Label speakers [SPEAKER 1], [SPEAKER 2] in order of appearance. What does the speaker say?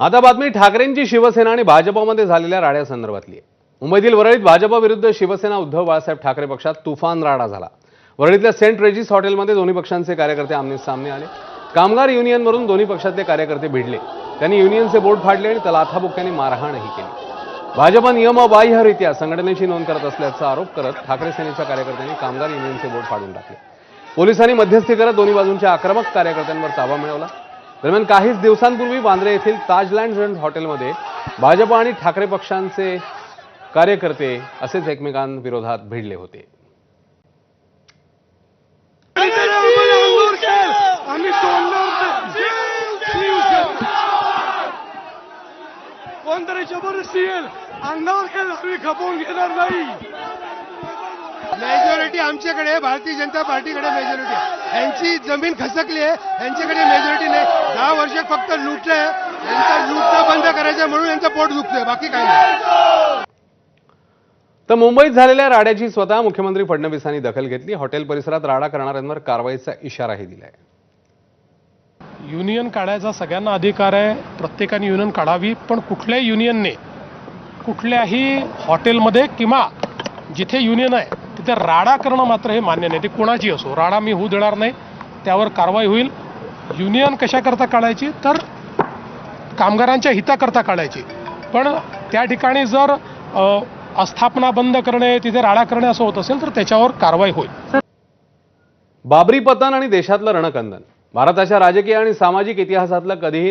[SPEAKER 1] आता बातमी ठाकरेंची शिवसेना आणि भाजपमध्ये झालेल्या राड्यासंदर्भातली आहे। मुंबईतील वरळीत भाजप विरुद्ध शिवसेना उद्धव बाळासाहेब ठाकरे पक्षात तुफान राडा झाला। वरळीतल्या सेंट रेजिस हॉटेलमध्ये दोन्ही पक्षांचे कार्यकर्ते आमने-सामने आले। कामगार युनियनवरून दोन्ही पक्षातले कार्यकर्ते भिडले। त्यांनी युनियनचे बोर्ड फाडले आणि तलाठाबुक्क्यांनी मारहाणही केली। भाजप नियमबाह्यरित्या संघटनेची नोंद करत असल्याचा आरोप करत ठाकरे सेनेच्या कार्यकर्त्यांनी कामगार युनियनचे बोर्ड फाडून टाकले। पोलिसांनी मध्यस्थी करत दोन्ही बाजूंच्या आक्रमक कार्यकर्त्यांवर ताबा मिळवला। दरम्यान काहीच दिवसांपूर्वी वांद्रे येथील ताजलँड हॉटेलमध्ये भाजप आणि ठाकरे पक्षांचे कार्यकर्ते असेच एकमेकांविरोधात भिडले होते।
[SPEAKER 2] कोणतरी जबरदस्ती येईल अंगावर खेळ आम्ही खपवून घेणार नाही।
[SPEAKER 3] मेजॉरिटी आमच्याकडे भारतीय जनता पार्टीकडे मेजॉरिटी आहे। यांची जमीन खसकली आहे, यांच्याकडे मेजॉरिटी नाही। 10 वर्ष फक्त लुटलंय, यांचं लुटणं बंद करायचं म्हणून यांचं पोट दुखतंय, बाकी काही नाही।
[SPEAKER 1] तर मुंबईत झालेल्या राड्याची स्वतः मुख्यमंत्री फडणवीसांनी दखल घेतली। हॉटेल परिसरात राडा करणाऱ्यांवर कारवाईचा इशाराही दिलाय।
[SPEAKER 2] युनियन काढायचा सगळ्यांना अधिकार आहे, प्रत्येकाने युनियन काढावी, पण कुठल्याही युनियनने कुठल्याही हॉटेलमध्ये किंवा जिथे युनियन आहे तिथे राडा करणं मात्र हे मान्य नाही। ते कोणाची असो, राडा मी होऊ देणार नाही, त्यावर कारवाई होईल। युनियन कशाकरता काढायची तर कामगारांच्या हिताकरता काढायची, पण त्या ठिकाणी जर आस्थापना बंद करणे, तिथे राडा करणे असं होत असेल तर त्याच्यावर कारवाई होईल।
[SPEAKER 1] बाबरी पतन आणि देशातलं रणकंदन भारताच्या राजकीय आणि सामाजिक इतिहासातलं कधीही